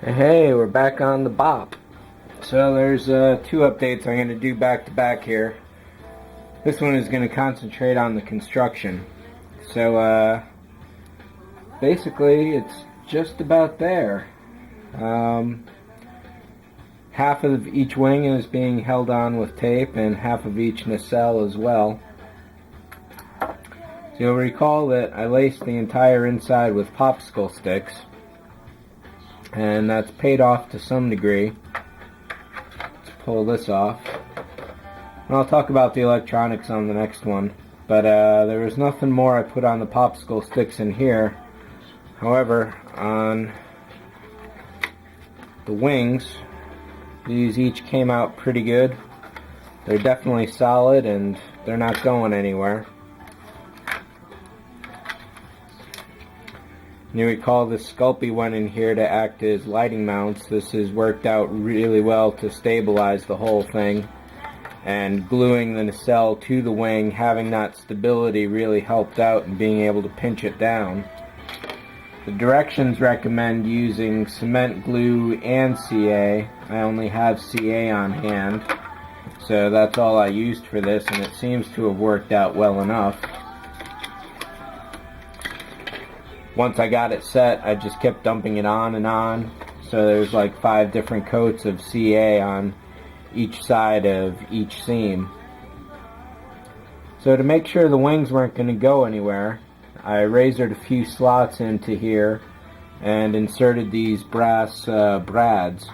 Hey, we're back on the BoP. So there's two updates I'm going to do back to back here. This one is going to concentrate on the construction. So basically it's just about there. Half of each wing is being held on with tape and half of each nacelle as well. So you'll recall that I laced the entire inside with popsicle sticks, and that's paid off to some degree. Let's pull this off. And I'll talk about the electronics on the next one. But there was nothing more I put on the popsicle sticks in here. However, on the wings, these each came out pretty good. They're definitely solid and they're not going anywhere. You recall the Sculpey went in here to act as lighting mounts. This has worked out really well to stabilize the whole thing. And gluing the nacelle to the wing, having that stability really helped out in being able to pinch it down. The directions recommend using cement glue and CA. I only have CA on hand, so that's all I used for this, and it seems to have worked out well enough. Once I got it set, I just kept dumping it on and on. So there's like 5 different coats of CA on each side of each seam. So to make sure the wings weren't going to go anywhere, I razored a few slots into here and inserted these brass brads.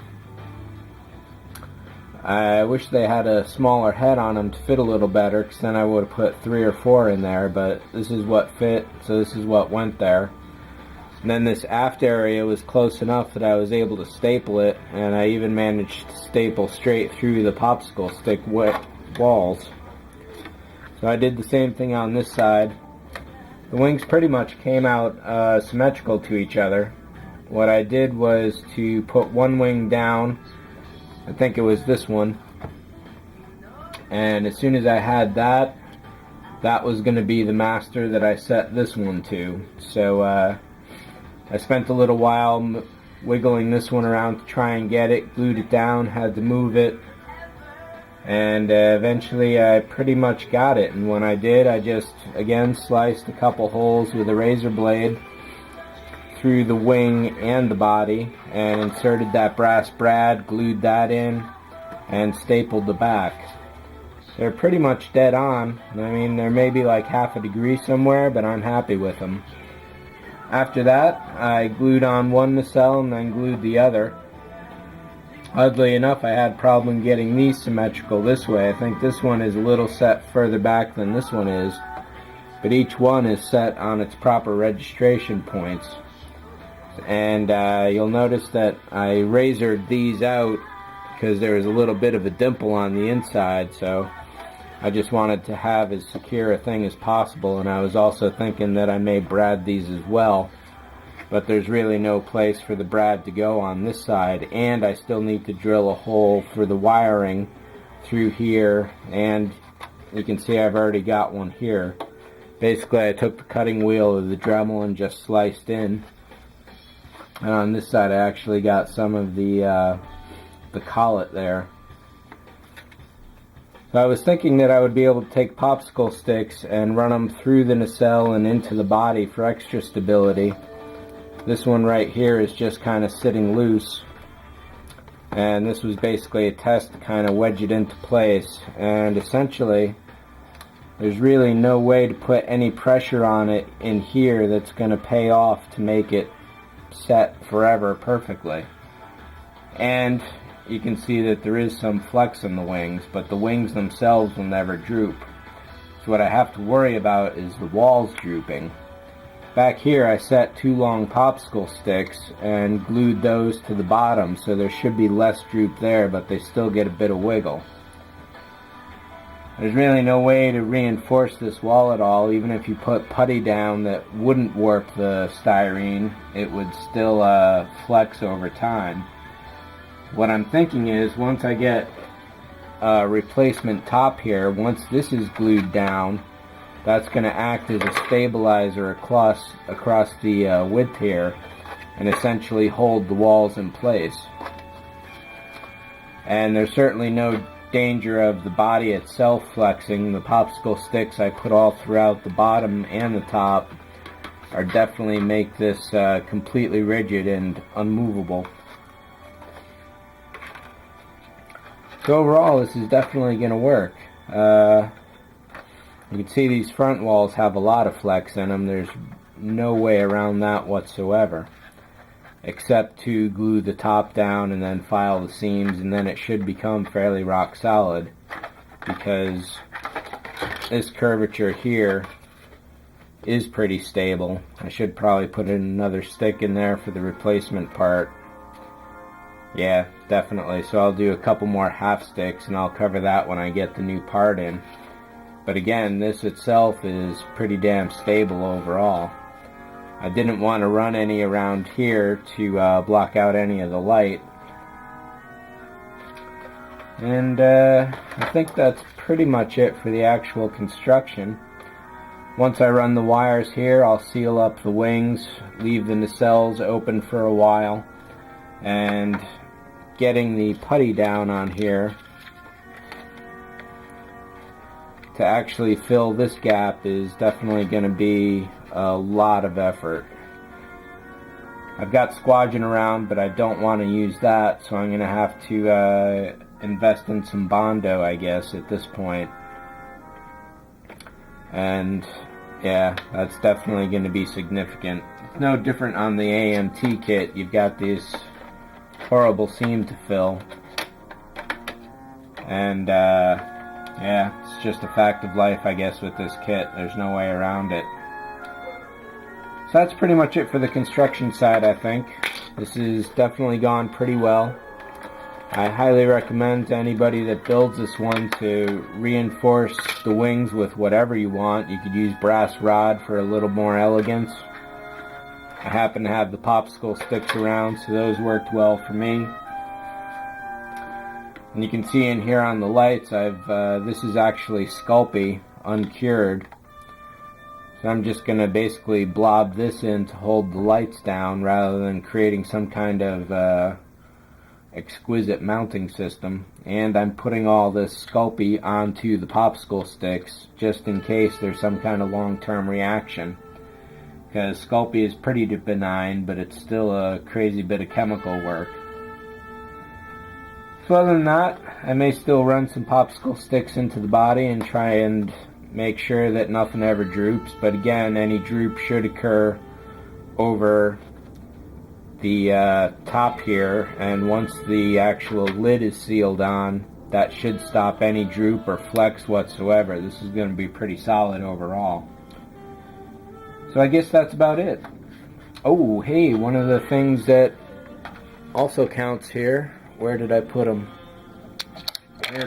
I wish they had a smaller head on them to fit a little better, because then I would have put 3 or 4 in there, but this is what fit, so this is what went there. And then this aft area was close enough that I was able to staple it, and I even managed to staple straight through the popsicle stick walls. So I did the same thing on this side. The wings pretty much came out symmetrical to each other. What I did was to put one wing down, I think it was this one, and as soon as I had that, that was going to be the master that I set this one to. So I spent a little while wiggling this one around to try and get it, glued it down, had to move it, and eventually I pretty much got it. And when I did, I just again sliced a couple holes with a razor blade through the wing and the body and inserted that brass brad, glued that in, and stapled the back. They're pretty much dead on. I mean, there may be like half a degree somewhere, but I'm happy with them. After that, I glued on one nacelle and then glued the other. Oddly enough, I had a problem getting these symmetrical this way. I think this one is a little set further back than this one is, but each one is set on its proper registration points. And you'll notice that I razored these out because there was a little bit of a dimple on the inside, so I just wanted to have as secure a thing as possible. And I was also thinking that I may brad these as well, but there's really no place for the brad to go on this side, and I still need to drill a hole for the wiring through here, and you can see I've already got one here. Basically, I took the cutting wheel of the Dremel and just sliced in, and on this side I actually got some of the collet there. So I was thinking that I would be able to take popsicle sticks and run them through the nacelle and into the body for extra stability. This one right here is just kind of sitting loose, and this was basically a test to kind of wedge it into place. And essentially there's really no way to put any pressure on it in here that's going to pay off to make it set forever perfectly. And you can see that there is some flex in the wings, but the wings themselves will never droop. So what I have to worry about is the walls drooping. Back here I set 2 long popsicle sticks and glued those to the bottom, so there should be less droop there, but they still get a bit of wiggle. There's really no way to reinforce this wall at all. Even if you put putty down that wouldn't warp the styrene, it would still flex over time. What I'm thinking is, once I get a replacement top here, once this is glued down, that's going to act as a stabilizer across the width here, and essentially hold the walls in place. And there's certainly no danger of the body itself flexing. The popsicle sticks I put all throughout the bottom and the top are definitely make this completely rigid and unmovable. So overall, this is definitely going to work. You can see these front walls have a lot of flex in them. There's no way around that whatsoever, except to glue the top down and then file the seams, and then it should become fairly rock solid, because this curvature here is pretty stable. I should probably put in another stick in there for the replacement part. Yeah, definitely. So I'll do a couple more half sticks and I'll cover that when I get the new part in. But again, this itself is pretty damn stable overall. I didn't want to run any around here to block out any of the light. And I think that's pretty much it for the actual construction. Once I run the wires here, I'll seal up the wings, leave the nacelles open for a while, and getting the putty down on here to actually fill this gap is definitely going to be a lot of effort. I've got squadging around, but I don't want to use that, so I'm going to have to invest in some Bondo, I guess, at this point. And yeah, that's definitely going to be significant. It's no different on the AMT kit. You've got this horrible seam to fill, and yeah, it's just a fact of life, I guess, with this kit. There's no way around it. So that's pretty much it for the construction side, I think. This has definitely gone pretty well. I highly recommend to anybody that builds this one to reinforce the wings with whatever you want. You could use brass rod for a little more elegance. I happen to have the popsicle sticks around, so those worked well for me. And you can see in here on the lights, this is actually Sculpey, uncured. So I'm just going to basically blob this in to hold the lights down rather than creating some kind of exquisite mounting system. And I'm putting all this Sculpey onto the popsicle sticks just in case there's some kind of long-term reaction. Because Sculpey is pretty benign, but it's still a crazy bit of chemical work. So other than that, I may still run some popsicle sticks into the body and try and make sure that nothing ever droops. But again, any droop should occur over the top here, and once the actual lid is sealed on, that should stop any droop or flex whatsoever. This is going to be pretty solid overall. So I guess that's about it. Oh, hey, one of the things that also counts here, where did I put them?